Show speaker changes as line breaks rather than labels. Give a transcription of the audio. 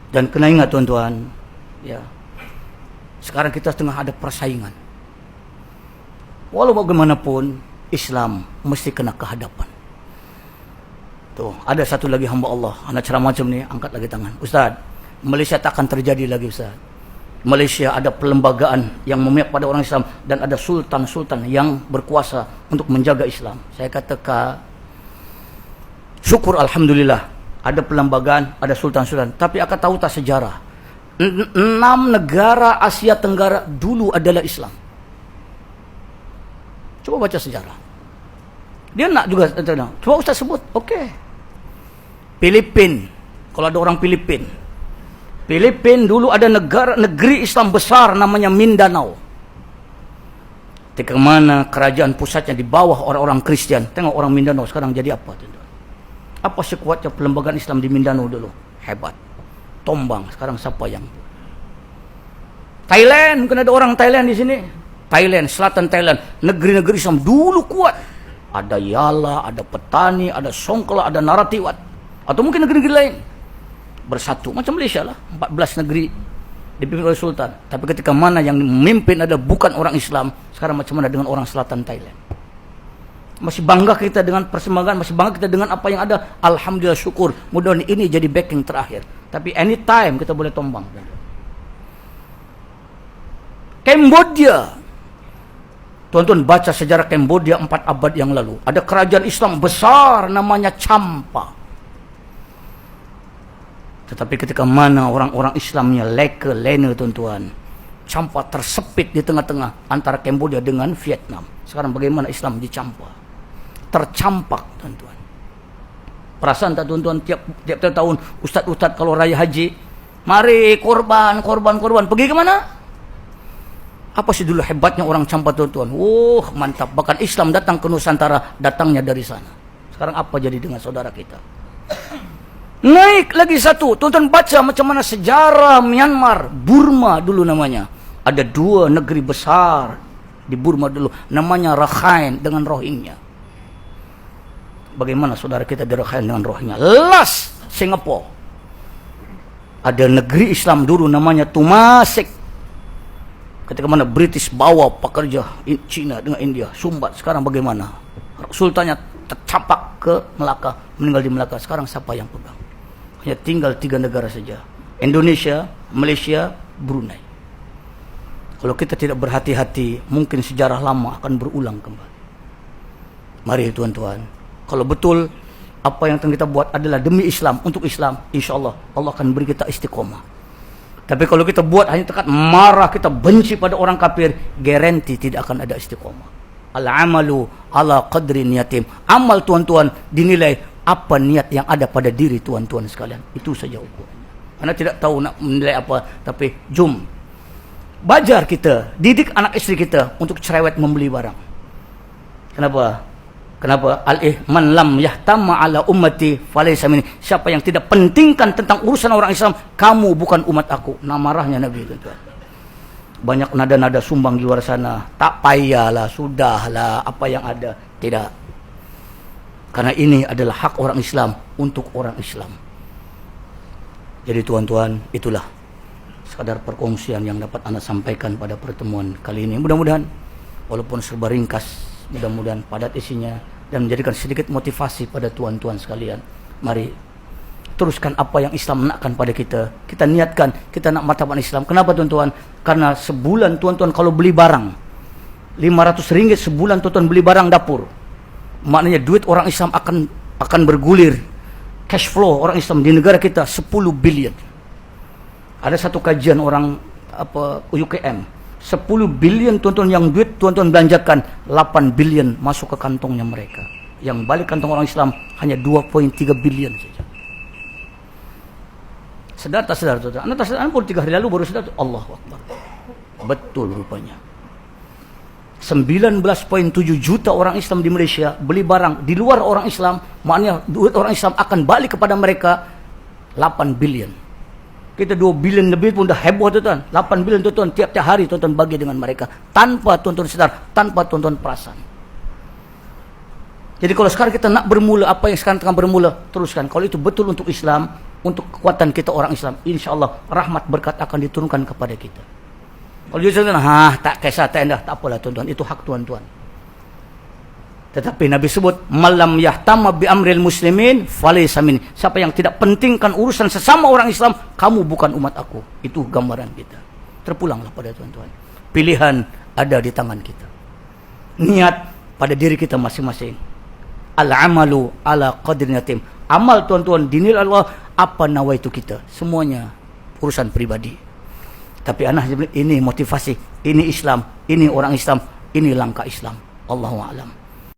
Dan kena ingat tuan-tuan, ya, sekarang kita tengah ada persaingan. Walau bagaimanapun, Islam mesti kena ke hadapan. Tuh, ada satu lagi hamba Allah, anak ceramah macam ni, angkat lagi tangan. Ustaz, Malaysia tak akan terjadi lagi, Ustaz. Malaysia ada perlembagaan yang memihak pada orang Islam dan ada sultan-sultan yang berkuasa untuk menjaga Islam. Saya katakan, syukur alhamdulillah, ada perlembagaan, ada sultan-sultan. Tapi akan tahu tak sejarah? 6 negara Asia Tenggara dulu adalah Islam. Coba baca sejarah. Dia nak juga, coba Ustaz sebut. Okey. Filipin. Kalau ada orang Filipin. Filipin dulu ada negeri Islam besar namanya Mindanao. Ketika mana kerajaan pusatnya di bawah orang-orang Kristian. Tengok orang Mindanao sekarang jadi apa, tuan-tuan? Apa sekuatnya perlembagaan Islam di Mindanao dulu? Hebat. Tombang. Sekarang siapa yang? Thailand, mungkin ada orang Thailand di sini. Thailand, selatan Thailand, negeri-negeri Islam dulu kuat. Ada Yala, ada Petani, ada Songkla, ada Naratiwat. Atau mungkin negeri-negeri lain. Bersatu, macam Malaysia lah. 14 negeri dipimpin oleh Sultan. Tapi ketika mana yang memimpin adalah bukan orang Islam, sekarang macam mana dengan orang selatan Thailand? Masih bangga kita dengan persembahan, masih bangga kita dengan apa yang ada. Alhamdulillah, syukur. Mudah-mudahan ini jadi backing terakhir. Tapi anytime kita boleh tombang. Cambodia. Tuan-tuan baca sejarah Cambodia 4 abad yang lalu. Ada kerajaan Islam besar namanya Champa. Tetapi ketika mana orang-orang Islamnya lena, tuan-tuan. Champa tersepit di tengah-tengah antara Cambodia dengan Vietnam. Sekarang bagaimana Islam di Champa? Tercampak, tuan-tuan. Perasaan tak, tuan-tuan, tiap tahun ustaz-ustaz kalau raya haji, mari korban. Pergi ke mana? Apa sih dulu hebatnya orang Champa, tuan-tuan? Mantap. Bahkan Islam datang ke Nusantara, datangnya dari sana. Sekarang apa jadi dengan saudara kita? Naik lagi satu. Tuan-tuan baca macam mana sejarah Myanmar, Burma dulu namanya. Ada 2 negeri besar di Burma dulu. Namanya Rakhine dengan Rohingya. Bagaimana saudara kita di Rakhine dengan Rohingya? Last, Singapura. Ada negeri Islam dulu namanya Temasek. Ketika mana British bawa pekerja Cina dengan India, sumbat. Sekarang bagaimana? Sultannya tercapak ke Melaka, meninggal di Melaka. Sekarang siapa yang pegang? Hanya tinggal 3 negara saja. Indonesia, Malaysia, Brunei. Kalau kita tidak berhati-hati, mungkin sejarah lama akan berulang kembali. Mari tuan-tuan, kalau betul apa yang kita buat adalah demi Islam, untuk Islam, insyaAllah Allah akan beri kita istiqomah. Tapi kalau kita buat hanya tekat marah, kita benci pada orang kafir, garanti tidak akan ada istiqomah. Al-amalu ala qadri niyatim. Amal, tuan-tuan, dinilai apa niat yang ada pada diri tuan-tuan sekalian. Itu saja ukurannya. Anda tidak tahu nak menilai apa, tapi jom bajar kita, didik anak istri kita untuk cerewet membeli barang. Kenapa? Man lam yahtama ala ummati falaysa minni. Siapa yang tidak pentingkan tentang urusan orang Islam, kamu bukan umat aku. Nah, marahnya Nabi, tuan-tuan. Banyak nada-nada sumbang di luar sana. Tak payahlah, sudahlah, apa yang ada. Tidak. Karena ini adalah hak orang Islam untuk orang Islam. Jadi tuan-tuan, itulah sekadar perkongsian yang dapat Anda sampaikan pada pertemuan kali ini. Mudah-mudahan walaupun serba ringkas, mudah-mudahan padat isinya dan menjadikan sedikit motivasi pada tuan-tuan sekalian. Mari teruskan apa yang Islam nakkan pada kita. Kita niatkan, kita nak martabat Islam. Kenapa, tuan-tuan? Karena sebulan, tuan-tuan, kalau beli barang 500 ringgit sebulan, tuan-tuan, beli barang dapur, maknanya duit orang Islam akan bergulir. Cash flow orang Islam di negara kita 10 bilion. Ada satu kajian orang UKM, 10 bilion, tuan-tuan, yang duit tuan-tuan belanjakan, 8 bilion masuk ke kantongnya mereka. Yang balik kantong orang Islam hanya 2,3 bilion saja. Sedar tak sedar, tuan-tuan? Anda tak sedar, Anda pun 3 hari lalu baru sedar. Allahu Akbar. Betul rupanya. 19,7 juta orang Islam di Malaysia beli barang di luar orang Islam, maknanya duit orang Islam akan balik kepada mereka 8 bilion. Kita 2 bilion lebih pun dah heboh, tuan-tuan. 8 bilion, tuan-tuan, tiap-tiap hari tuan-tuan bagi dengan mereka. Tanpa tuan-tuan sedar, tanpa tuan-tuan perasan. Jadi kalau sekarang kita nak bermula, apa yang sekarang tengah bermula, teruskan. Kalau itu betul untuk Islam, untuk kekuatan kita orang Islam, insya Allah rahmat berkat akan diturunkan kepada kita. Kalau dia cakap, tak kisah, tak endah, tak apalah tuan-tuan, itu hak tuan-tuan. Tetapi Nabi sebut, malam yahtama bi amril muslimin falaysa minni. Siapa yang tidak pentingkan urusan sesama orang Islam, kamu bukan umat aku. Itu gambaran kita. Terpulanglah pada tuan-tuan. Pilihan ada di tangan kita. Niat pada diri kita masing-masing. Al-amalu ala qadri niyatim. Amal tuan-tuan dinilai Allah apa nawaitu kita. Semuanya urusan pribadi. Tapi anak ini motivasi, ini Islam, ini orang Islam, ini langkah Islam. Allahu a'lam.